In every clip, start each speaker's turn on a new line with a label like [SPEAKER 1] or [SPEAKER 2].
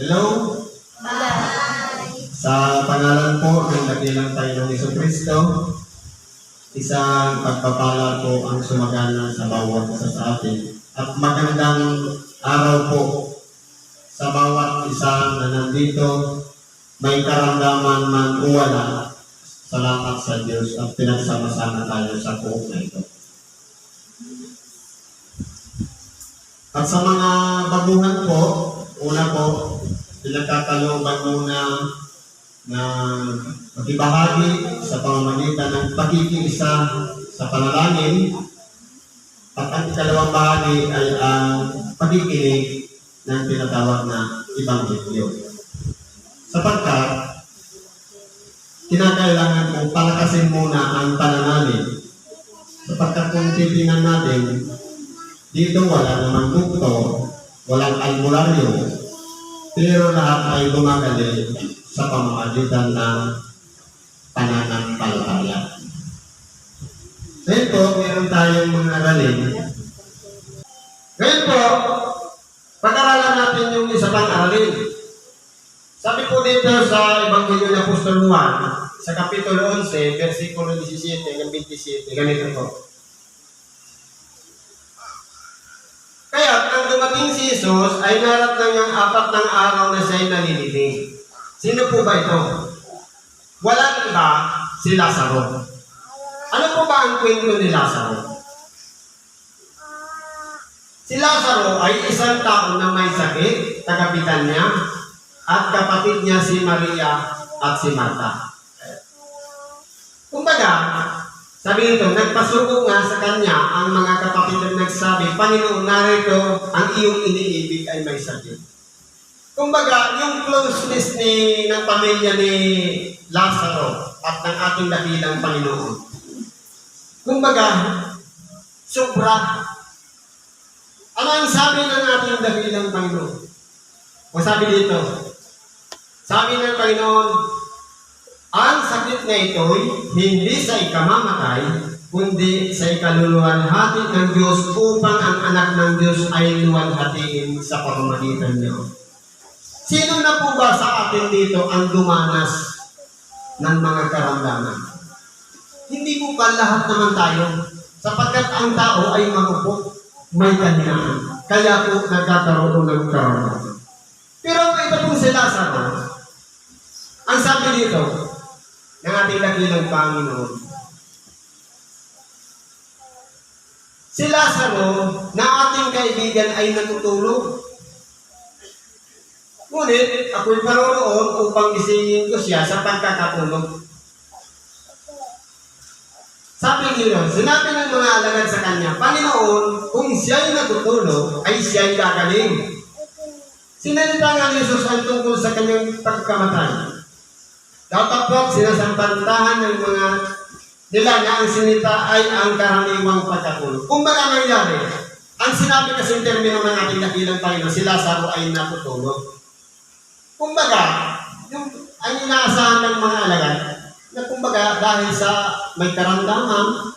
[SPEAKER 1] Hello? Sa pangalan po ng dakilang Panginoong Jesucristo, isang pagpapala po ang sumagana sa bawat isa sa atin. At magandang araw po sa bawat isa na nandito, may karamdaman man o wala. Salamat sa Diyos at pinagsama-sama tayo sa buong na ito. At sa mga baguhan po, una po, pinagkakalooban muna na magbahagi sa pamamagitan ng pakikiisa sa panalangin. At ang ikalawang bahagi ay ang pakikinig ng tinatawag na Ebanghelyo. Sapagkat kinakailangan kong palakasin muna ang pananalig. Sapagkat kung titingnan natin, dito wala namang doktor, walang albularyo, pero lahat ay gumagali sa pamamagitan ng pananampalataya. Ngayon po, meron tayong mga aralin. Ngayon po, pag-aralan natin yung isa pang aralin. Sabi po dito sa Ebanghelyo ng Apostol Juan, sa Kapitulo 11, versikulo 17 hanggang 27, ganito po. Kaya, nang dumating si Jesus, ay naratnan niyang 4 na araw na siya'y nalilibing. Sino po ba ito? Walang iba, si Lazaro. Ano po ba ang kwento ni Lazaro? Si Lazaro ay isang tao na may sakit, tagapitan niya, at kapatid niya si Maria at si Marta. Kumbaga, sabi nito, nagpasuko nga sa kanya ang mga kapatid na nagsabi, Panginoon, narito ang iyong iniibig ay may sakit. Kumbaga, yung closeness ng pamilya ni Lazaro at ng ating dakilang Panginoon. Kumbaga, sobra. Ano ang sabi ng ating dakilang Panginoon? O sabi dito, sabi ng Panginoon, ang sakit na ito'y hindi sa ikamamatay, kundi sa ikaluluwalhati ng Diyos upang ang anak ng Diyos ay luwalhatiin sa pamamagitan niyo. Sino na po ba sa atin dito ang dumanas ng mga karamdaman? Hindi po ba lahat naman tayo? Sapagkat ang tao ay marupok, may kahinaan. Kaya po nagkakaroon ng karamdaman. Pero ito pong si Lazaro, ang sabi dito, ng ating dakilang Panginoon. Si Lazaro na ating kaibigan ay natutulog. Ngunit ako'y paroroon upang gisingin ko siya sa pagkakatulog. Sabi niyo, sinabi ng mga alagad sa kanya, Panginoon, kung siya'y natutulog, ay siya'y gagaling. Sinalita nga ni Jesus ang tungkol sa kanyang pagkamatay. Datapot sinasampantahan ng mga nila na ang sinita ay ang karaniwang pagkatulog. Kung baga nangyari, ang sinabi kasi termino ng ating dakilang Panginoon, si Lazaro ay natutulog. Kung baga, ang inaasahan ng mga alagad, na kung baga dahil sa may karamdaman,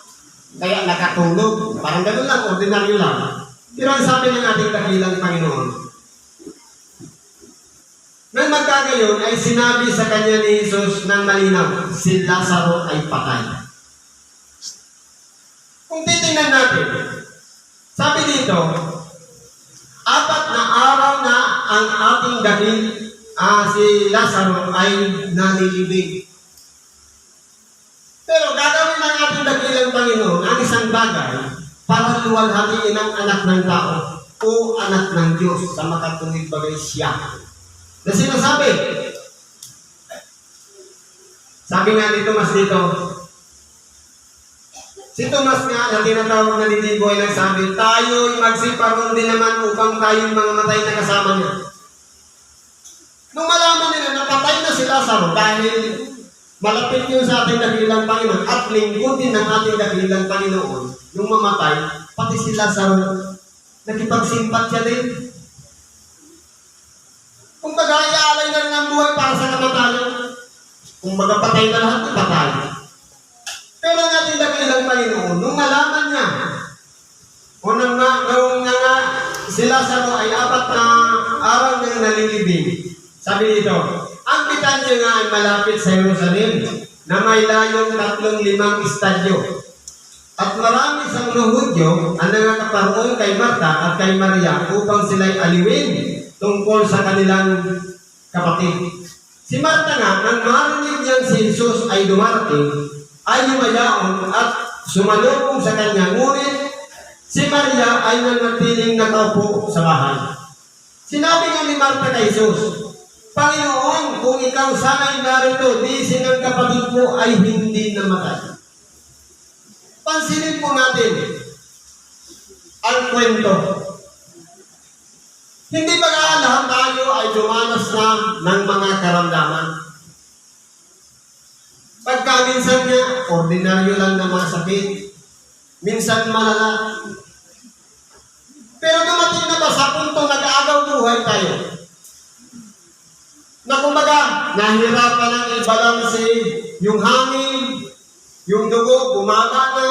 [SPEAKER 1] kaya nakatulog, parang gano'n lang, ordinaryo lang. Pero ang sabi ng ating dakilang Panginoon, nang magkagayon ay sinabi sa kanya ni Jesus ng malinaw, si Lazaro ay patay. Kung titingnan natin, sabi dito, 4 na araw na ang ating si Lazaro ay nalilibing. Pero gagawin ng ating dakilang Panginoon ang isang bagay para luwalhatiin ang anak ng tao o anak ng Diyos sa makatuwid bagay siya. Na sinasabi, sabi nga ni Tomas dito, si Tomas nga na tinatawag na Didigo ay nagsabi, tayo'y magsiparon din naman upang tayo'y mga matay na kasama niya. Nung malaman nila na patay na si Lazaro dahil malapit yun sa ating dakilang Panginoon at lingkod din ng ating dakilang Panginoon, nung mamatay, pati si Lazaro, nakipagsimpatya din. Kung baga, iaalay na rin ang buhay para sa kamatayan. Kung baga, patay na lahat, patay. Pero ang ating dakilang Panginoon, nung nalaman niya, o nung nga si Lazaro ay 4 na araw ng nalilibing. Sabi dito, ang Betanya nga ay malapit sa Jerusalem na may layong 35 estadyo. At marami sa mga Hudyo ang nangakaparoon kay Marta at kay Maria upang sila'y aliwin tungkol sa kanilang kapatid. Si Marta nga, nang marinig niyang si Jesus ay dumarating, ay lumayaon at sumalubong sa kanya. Ngunit si Maria ay nanatiling nakaupo sa bahay. Sinabi nga ni Marta kay Jesus, Panginoon, kung ikaw sana'y narito, di sinang kapatid ko ay hindi namatay. Pansinin po natin ang kwento. Hindi ba lahat tayo ay dumanas na ng mga karamdaman? Pagka minsan nga, ordinaryo lang na mga sakit, minsan malala. Pero dumating na ba sa punto nag-aagaw buhay tayo? Na kumbaga, nahirapan ng i-balance yung hangin, yung dugo, bumaba na,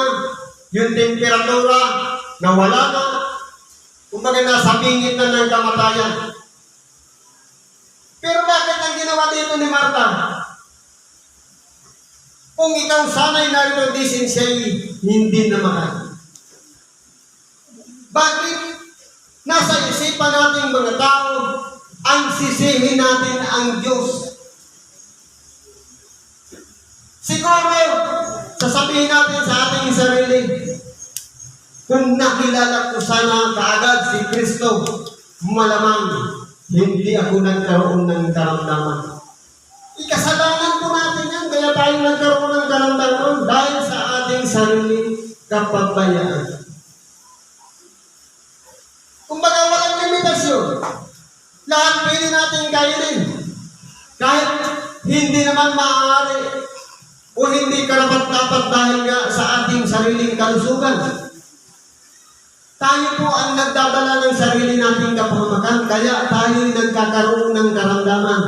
[SPEAKER 1] yung temperatura, nawala na. Kumbaga, nasa bingit na ng kamatayan. Pero bakit ang ginawa dito ni Marta? Kung ikaw sana'y narito, disin siya'y hindi namatay. Bakit? Nasa isipan nating mga tao, ang sisihin natin ang Diyos. Siguro, sasabihin natin sa ating sarili, kung nakilala ko sana kaagad si Kristo, malamang hindi ako nagkaroon ng karamdaman. Ikasalanan po natin yan, kaya tayo nagkaroon ng karamdaman dahil sa ating sarili kapabayaan. Kumbaga walang limitasyon. Lahat pwede natin kainin. Kahit hindi naman maaari o hindi karapat-dapat dahil nga sa ating sariling kalusugan. Tayo po ang nagdadala ng sarili nating kapahamakan, kaya tayo nagkakaroon ng karamdaman.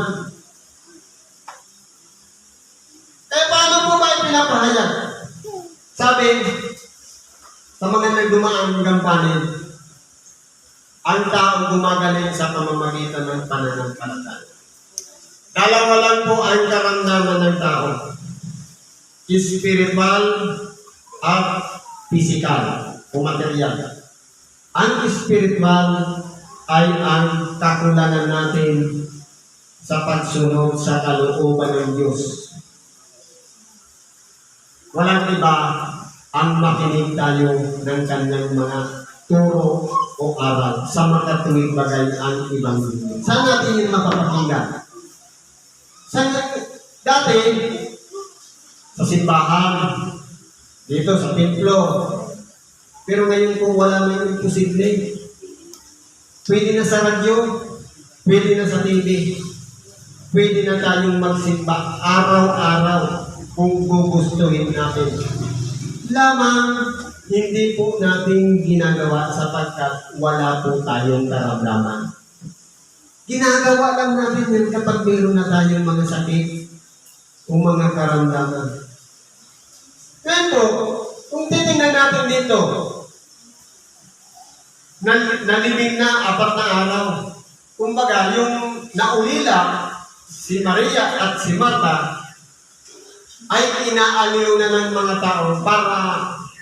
[SPEAKER 1] Kaya paano po ba ipinapahayag? Sabi, sa mga nagdumaang gampanin, ang tao gumagaling sa pamamagitan ng pananampalataya. Dalawa lang po ang karamdaman ng tao. Spiritual at physical o material. Ang spiritual ay ang kakulangan natin sa pagsunod sa kalooban ng Diyos. Walang iba ang makinig tayo ng kanyang mga turo o aral sa makatuwid bagay ang Ebanghelyo. Saan natin yung mapapakinggan? Dati, sa simbahan, dito sa templo. Pero ngayon po wala na yung imposible. Pwede na sa radyo, pwede na sa TV, pwede na tayong magsimba araw-araw kung gugustuhin natin. Lamang, hindi po natin ginagawa sapagkat wala po tayong karamdaman. Ginagawa lang natin yun kapag meron na tayong mga sakit o mga karamdaman. Ngayon po, kung titingnan natin dito, nalibing na 4 na araw. Kumbaga, yung naulila, si Maria at si Marta, ay inaaliw na ng mga tao para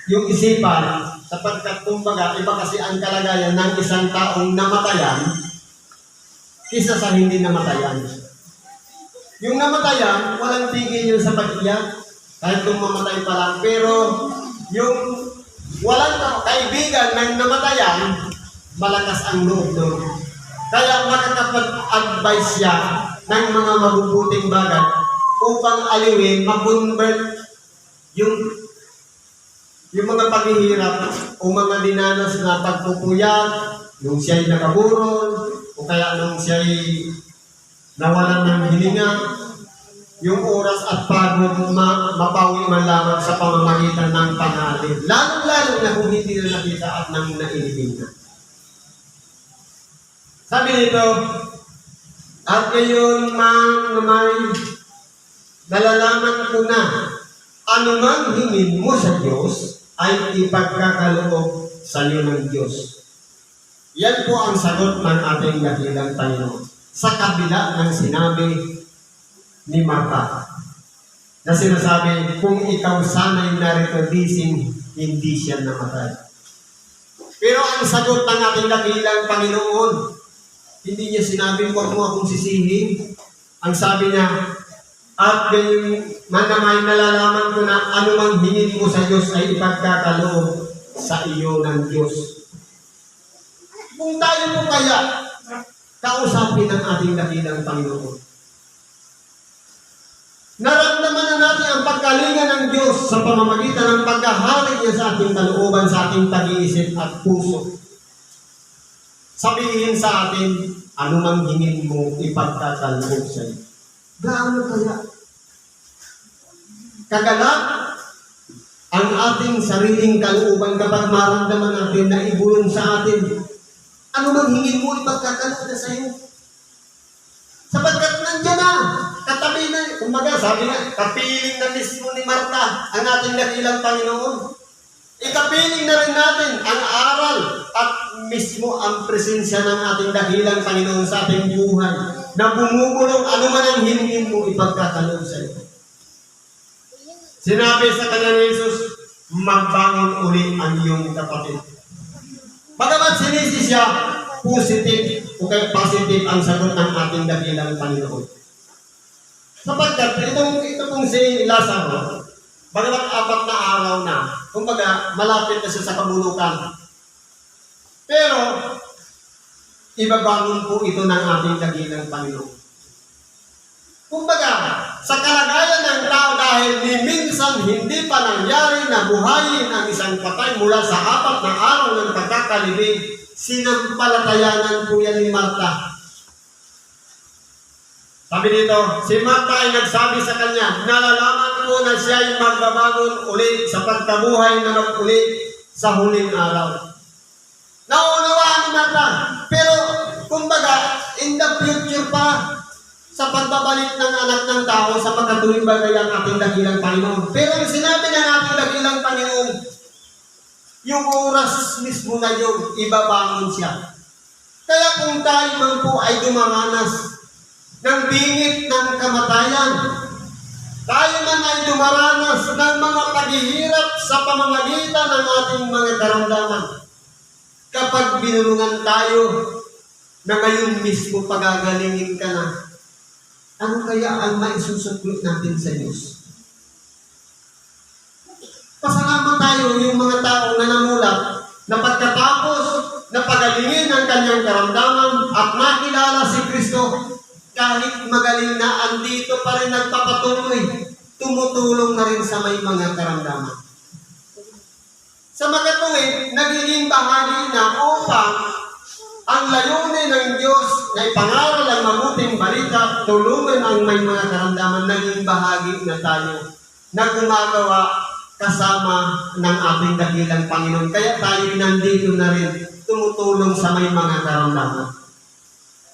[SPEAKER 1] yung isipan, sapagkat kumbaga, iba kasi ang kalagayan ng isang taong namatayan kisa sa hindi namatayan. Yung namatayan, walang tigil yun sa pag-iyak, kahit kung mamatay pa lang. Pero yung walang kaibigan ng namatayan, malakas ang loob doon. Kaya makakapag-advise siya ng mga mabubuting bagay upang aliwin, mag-convert yung mga paghihirap o mga dinanas na pagpupuyat, nung siya'y nakaburol, o kaya nung siya'y nawalan ng hininga, yung oras at pagod mapawi man lamang sa pamamagitan ng pangalim. Lalo-lalo na kung hindi na nakita at nang nailibing na. Sabi nito, at ngayon man may nalalaman ko na anumang hingin mo sa Diyos ay ipagkakaloob sa iyo ng Diyos. Yan po ang sagot ng ating dakilang Panginoon. Sa kabila ng sinabi ni Martha, na sinasabi, kung ikaw sana'y narito dising, hindi siya namatay. Pero ang sagot ng ating dakilang Panginoon, hindi niya sinabi, huwag mo akong sisihin. Ang sabi niya, at ganyan manamay nalalaman ko na anumang hingin mo sa Diyos ay ipagkakaloob sa iyo ng Diyos. Kung tayo po kaya, kausapin ang ating dakilang Panginoon. Naramdaman na natin ang pagkalinga ng Diyos sa pamamagitan ng pagkahari niya sa ating kalooban, sa ating pag-iisip at puso. Sabihin sa atin, anumang hingin mo ipagkakaloob sa iyo. Gaano kaya? Kagalak ang ating sariling kalooban kapag maramdaman natin na ibulong sa atin. Ano mang hingin mo ipagkakaloob na sa iyo? Sapagkat nandiyan na, katabi na, kumbaga sabi nga, kapiling na mismo ni Martha ang ating dakilang Panginoon. Ikapiling na rin natin ang aral at mismo ang presensya ng ating dakilang Panginoon sa ating buhay na bumubulong anuman ang hingin mo ipagkakaloob sa iyo. Sinabi sa kanya ni Jesus, magbangon uli ang iyong kapatid. Bagamat sinisi siya, positive o kaya positive ang sagot ng ating dakilang Panginoon. Sapagkat ito pong si Lazaro, bagamat 4 na araw na, kumbaga malapit na siya sa kabulukan. Pero, ibabangon po ito ng ating dakilang Panginoon. Kumbaga, sa kalagayan ng tao dahil minsan hindi pa nangyari na buhayin ang isang patay mula sa 4 na araw ng pagkakalibing, sinampalatayanan po yan ni Martha. Sabi dito, si Martha ay nagsabi sa kanya, nalalaman ko na siya ay magbabangon uli sa pagkabuhay na mag-uli sa huling araw. Naunawaan ni Martha, pero kumbaga, in the future pa, sa pagbabalik ng anak ng tao sa makatuwing bagay ang ating dakilang Panginoon. Pero ang sinabi ng ating dakilang Panginoon, yung oras mismo na yun, ibabangon siya. Kaya kung tayo man po ay dumaranas ng bingit ng kamatayan, tayo man ay dumaranas ng mga paghihirap sa pamamagitan ng ating mga karamdaman, kapag binulungan tayo na ngayon mismo pagagalingin ka na, ano kaya ang maisusuklit natin sa Diyos? Pasalamat tayo yung mga tao na namulat na pagkatapos na pagalingin ang kanyang karamdaman at nakilala si Kristo, kahit magaling na andito pa rin nagpapatuloy, tumutulong na rin sa may mga karamdaman. Sa makatuwid, nagiging bahagi na upang ang layunin ng Diyos na ipangaral ang mabuting balita, tulungan ang may mga karamdaman, naging bahagi na tayo na gumagawa kasama ng ating dakilang Panginoon. Kaya tayo nandito na rin, tumutulong sa may mga karamdaman.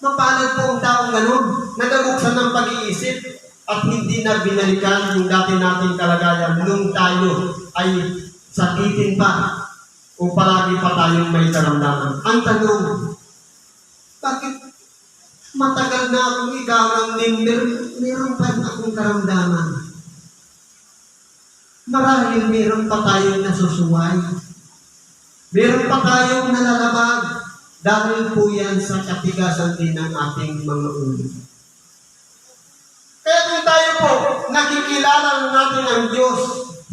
[SPEAKER 1] Mapalad po ang taong ganun, nagabuksan ng pag-iisip at hindi na binalikan yung dati nating kalagayan nung tayo ay sakitin pa o palagi pa tayong may karamdaman. Ang tanong, bakit matagal na akong ikaramding, meron pa rin akong karamdaman? Marahil meron pa tayong nasusuway. Meron pa tayong nalalabag dahil po yan sa katigasan din ng ating mga ulo. Kaya kung tayo po nakikilala natin ang Diyos,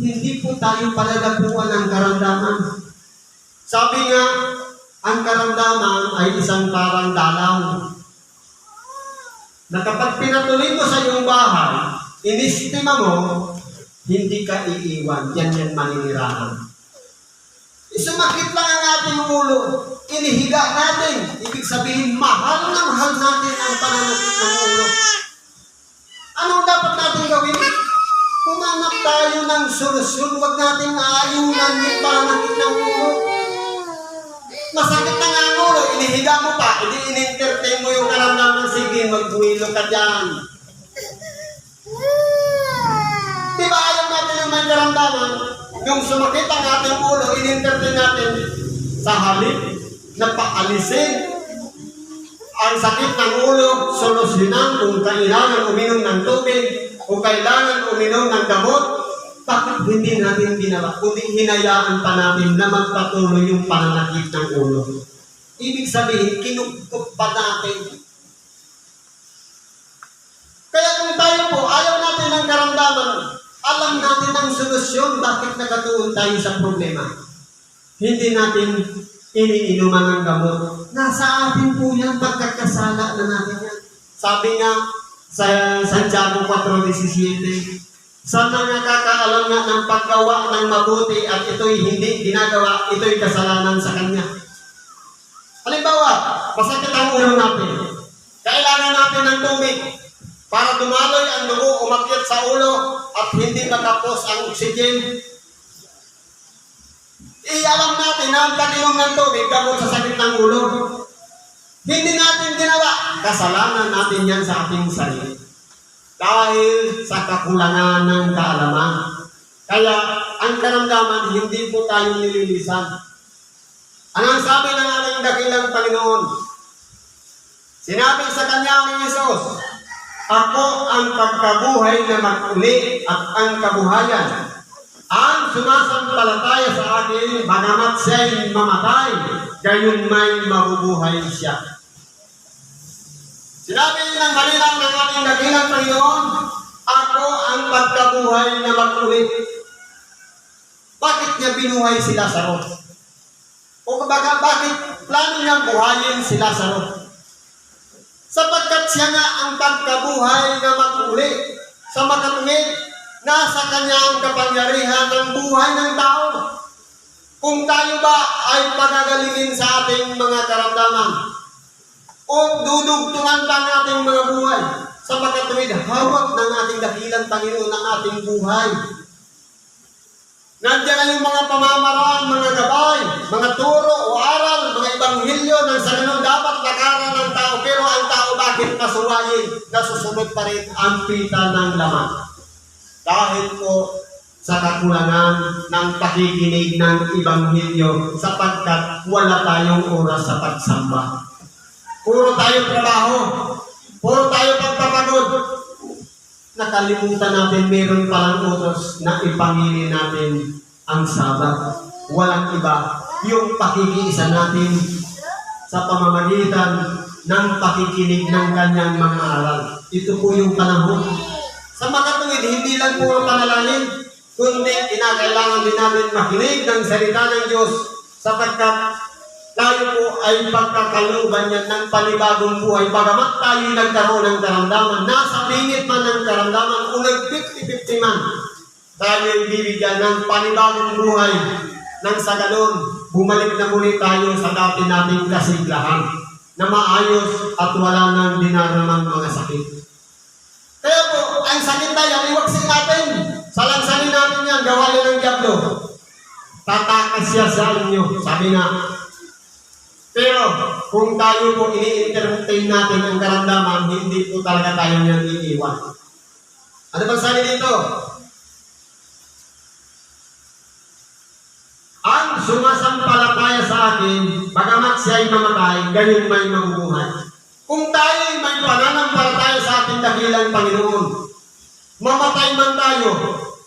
[SPEAKER 1] hindi po tayo palalapuan ng karamdaman. Sabi nga, ang karamdaman ay isang parang dalaw na kapag pinatuloy mo sa iyong bahay, inistima mo, hindi ka iiwan. Yan maninirahan. Isumakit lang ang ating ulo, inihiga natin. Ibig sabihin, mahal na mahal natin ang pananakit ng ulo. Anong dapat natin gawin? Humanap tayo ng solusyon. Huwag natin aayunan yung pananakit ng ulo. Masakit na nga ang ulo, inihiga mo pa, hindi in-entertain mo yung karamdaman, sige, magbuhilo ka dyan. Diba ayaw natin yung may karamdaman, yung sumakit ang ating ulo, in-entertain natin, sa halip na paalisin ang sakit ng ulo, solusyonan kung kailangan uminom ng tubig, kung kailangan uminom ng gamot. Bakit hindi natin ginawa? Kundi hinayaan pa natin na magpatuloy yung pananakit ng ulo. Ibig sabihin, kinuktok pa natin. Kaya kung tayo po, ayaw natin ng karamdaman, alam natin ang solusyon, bakit nakatuon tayo sa problema. Hindi natin iniinuman ng gamot. Nasa atin po yan, pagkakasala na natin yan. Sabi nga sa Santiago 4:17, sa mga kakaalam nga ng paggawa ng mabuti at ito'y hindi ginagawa, ito'y kasalanan sa kanya. Halimbawa, masakit ang ulo natin. Kailangan natin ng tubig para dumaloy ang dugo, umakyat sa ulo at hindi makapos ang oxygen. Ialam natin na ang pag-inom ng tubig gamot sa sakit ng ulo. Hindi natin ginawa. Kasalanan natin yan sa ating sarili. Dahil sa kakulangan ng kaalaman. Kaya ang karamdaman, hindi po tayo nililisan. Anong sabi ng ating dakilang Panginoon? Sinabi sa kanya ni Jesus, ako ang pagkabuhay na mag-uli at ang kabuhayan. Ang sumasampalataya sa akin, bagamat siya'y mamatay, gayon may mabubuhay siya. Sinabi ng malinaw ng ating dakilang Panginoon, ako ang pagkabuhay na mag-uli. Bakit niya binuhay si Lazaro? O bakit plano niyang buhayin si Lazaro? Sapagkat siya nga ang pagkabuhay na mag-uli. Sa makatungin, nasa kanya ang kapangyarihan ng buhay ng tao. Kung tayo ba ay pagagalingin sa ating mga karamdaman, o dudugtungan pa ang ating mga buhay, sa makatuwid, hawak ng ating dakilang Panginoon ang ating buhay. Nandiyan na yung mga pamamaraan, mga gabay, mga turo o aral, mga ibanghilyo ng sa ganun dapat lakaran ng tao. Pero ang tao bakit masuwayin? Nasusunod pa rin ang pita ng laman. Dahil po sa kakulangan ng pakikinig ng ibanghilyo sapagkat wala tayong oras sa pagsamba. Puro tayo trabaho, puro tayo pagpapagod. Nakalimutan natin meron palang utos na ipamili natin ang Sabat. Walang iba, yung pakikiisa natin sa pamamagitan ng pakikinig ng kanyang mga aral. Ito po yung panahon. Sa makatuwid, hindi lang puro panalangin, kundi kinakailangan din natin makinig ng salita ng Diyos sapagkat tayo po ay pagkakaluban yan ng panibagong buhay. Bagamat tayo nagkaroon ng karamdaman, nasa bingit man ng karamdaman, o nag-50-50 man, tayo ay bibigyan ng panibagong buhay. Nang sa ganon, bumalik na muli tayo sa dati nating kasiglahan na maayos at wala nang dinaramang mga sakit. Kaya po, ang sakit na yan, iwagsin natin. Salansanin natin yan, gawa yan ng Diablo. Tatakas siya sa inyo, sabi nga. Pero kung tayo po ini-entertain natin ang karamdaman, hindi po talaga tayo niyang iiwan. Ano bang sabi dito? Ang sumasampalataya sa akin, bagamat siya'y mamatay, gayon may mabubuhay. Kung tayo may pananampalataya sa ating dakilang Panginoon, mamatay man tayo,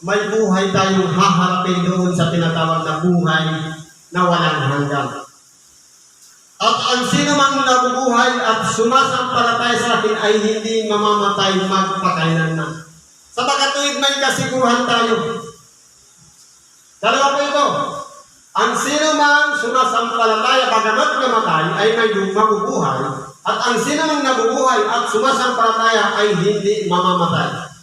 [SPEAKER 1] may buhay tayong haharapin doon sa tinatawag na buhay na walang hanggan. At ang sino mang nabubuhay at sumasampalataya sa akin ay hindi mamamatay magpakailan na. Sa pagkatuwid may kasiguruhan tayo. Dalawa po ito. Ang sino mang sumasampalataya bagamat namatay ay may mabubuhay. At ang sino mang nabubuhay at sumasampalataya ay hindi mamamatay.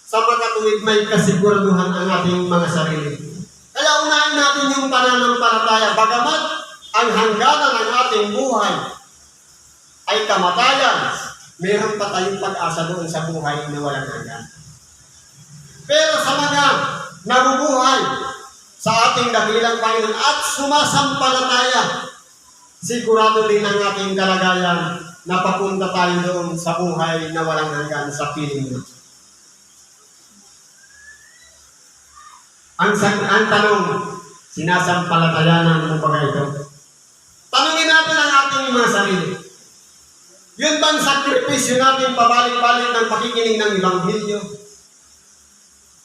[SPEAKER 1] Sa pagkatuwid may kasiguraduhan ang ating mga sarili. Kaya unahin natin yung pananampalataya bagamat ang hangganan ng ating buhay ay kamatayan, meron pa tayong pag-asa doon sa buhay na walang hanggan. Pero sa mga nabubuhay sa ating dakilang Panginoon at sumasampalataya, sigurado din ang ating kalagayan na papunta tayo doon sa buhay na walang hanggan sa piling mo. Ang tanong, sinasampalatayanan mo ba ito? Tanungin natin ang ating mga sarili? Yun bang sakripisyo natin pabalik-balik ng pakikinig ng Ebanghelyo?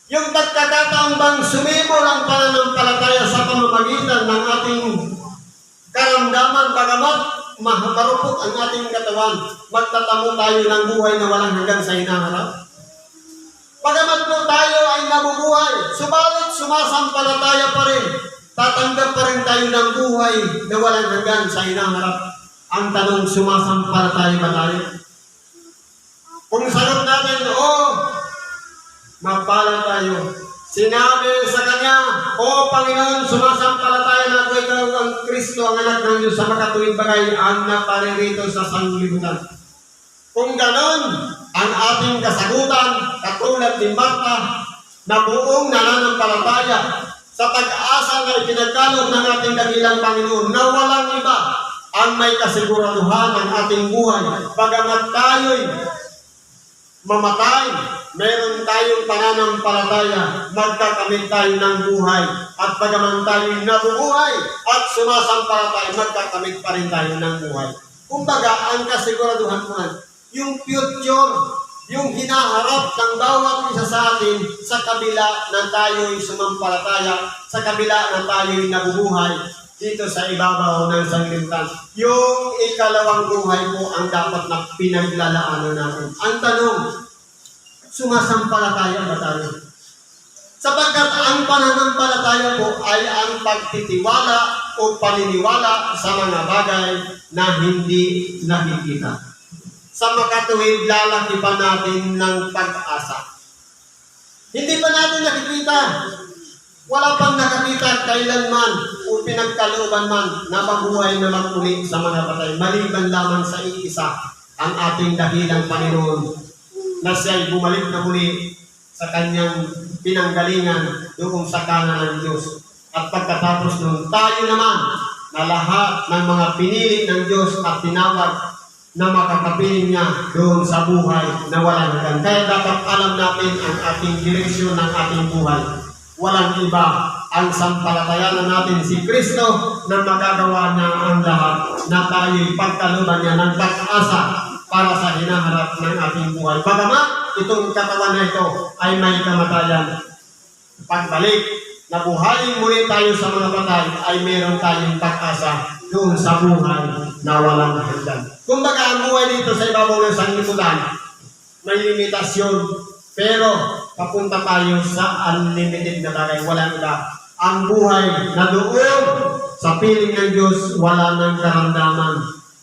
[SPEAKER 1] Yung pagkakataon bang sumibol ang pananampalataya sa pamamagitan ng ating karamdaman, bagamat marupok ang ating katawan, magtatamo tayo ng buhay na walang hanggan sa hinaharap? Bagamat po tayo ay nabubuhay, subalit sumasampalataya pa rin, tatanggap pa rin tayo ng buhay na walang hanggan sa hinaharap. Ang tanong, sumasampalataya ba tayo? Kung sagot natin, mapala tayo. Sinabi sa Kanya, O Panginoon, sumasampalataya na ako, ikaw ang Kristo, ang anak ng Diyos, sa makatuwid bagay, ang naparirito sa sanglibutan. Kung ganon ang ating kasagutan, katulad ni Marta, na buong nananampalataya sa pag-asa na ipinagkaloob ng ating dakilang Panginoon, na walang iba ang may kasiguraduhan ng ating buhay. Bagamat tayo'y mamatay, meron tayong pananampalataya, magkakamit tayo ng buhay. At bagaman tayo'y nabubuhay at sumasampalataya, magkakamit pa rin tayo ng buhay. Kumbaga, ang kasiguraduhan mo, yung future, yung hinaharap ng bawat isa sa atin sa kabila na tayo'y sumampalataya, sa kabila na tayo'y nabubuhay dito sa ibabaw ng sanglibutan. Yung ikalawang buhay po ang dapat na pinaglalaanan natin. Ang tanong, sumasampalataya ba tayo? Sapagkat ang pananampalataya po ay ang pagtitiwala o paniniwala sa mga bagay na hindi nakikita. Sa makatuwid, lalaki pa natin ng pag-asa. Hindi pa natin nakikita. Wala pang nakakita kailanman o pinagkalooban man na mabuhay na magmuli sa mga patay. Maliban lamang sa iisa, ang ating dakilang Panginoon, na siya'y bumalik na muli sa kanyang pinanggalingan doon sa kanan ng Diyos. At pagkatapos nun, tayo naman na lahat ng mga pinili ng Diyos at tinawag na makakapiling niya doon sa buhay na walang hanggan. Kaya dapat alam natin ang ating direksyon ng ating buhay. Walang iba ang sampalatayanan natin si Kristo na magagawa niya ang lahat na tayo'y pagkalooban niya ng pag-asa para sa hinaharap ng ating buhay. Bagamat itong katawan na ito ay may kamatayan, pagbalik na buhayin muli tayo sa mga patay ay meron tayong pag-asa doon sa buhay na walang hanggan. Kumbaga ang buhay dito sa ibabaw ng sanglibutan may limitasyon, pero papunta tayo sa unlimited na bagay. Walang iba. Ang buhay na doon sa piling ng Diyos, wala nang karamdaman,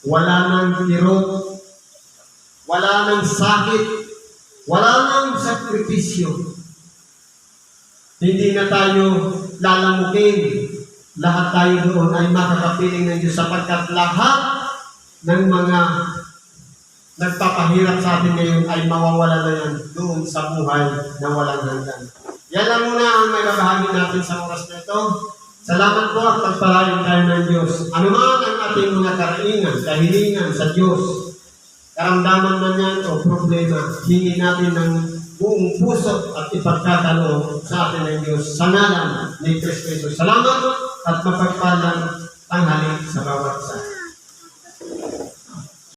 [SPEAKER 1] wala nang kirot, wala nang sakit, wala nang sakripisyo. Hindi na tayo lalamukin. Lahat tayo doon ay makakapiling ng Diyos sapagkat lahat ng mga nagpapahirap sa atin ngayon ay mawawala na yan doon sa buhay na walang hanggan. Yan lang muna ang may babahagi natin sa oras na ito. Salamat po at pagpalain tayo ng Diyos. Ano man ang ating mga karaingan, kahilingan sa Diyos, karamdaman man yan o problema, hingi natin ng buong puso at ipagkakaloob sa atin ng Diyos sa ngalan ni Kristo. Salamat at mapagpalang tanghali sa bawat isa.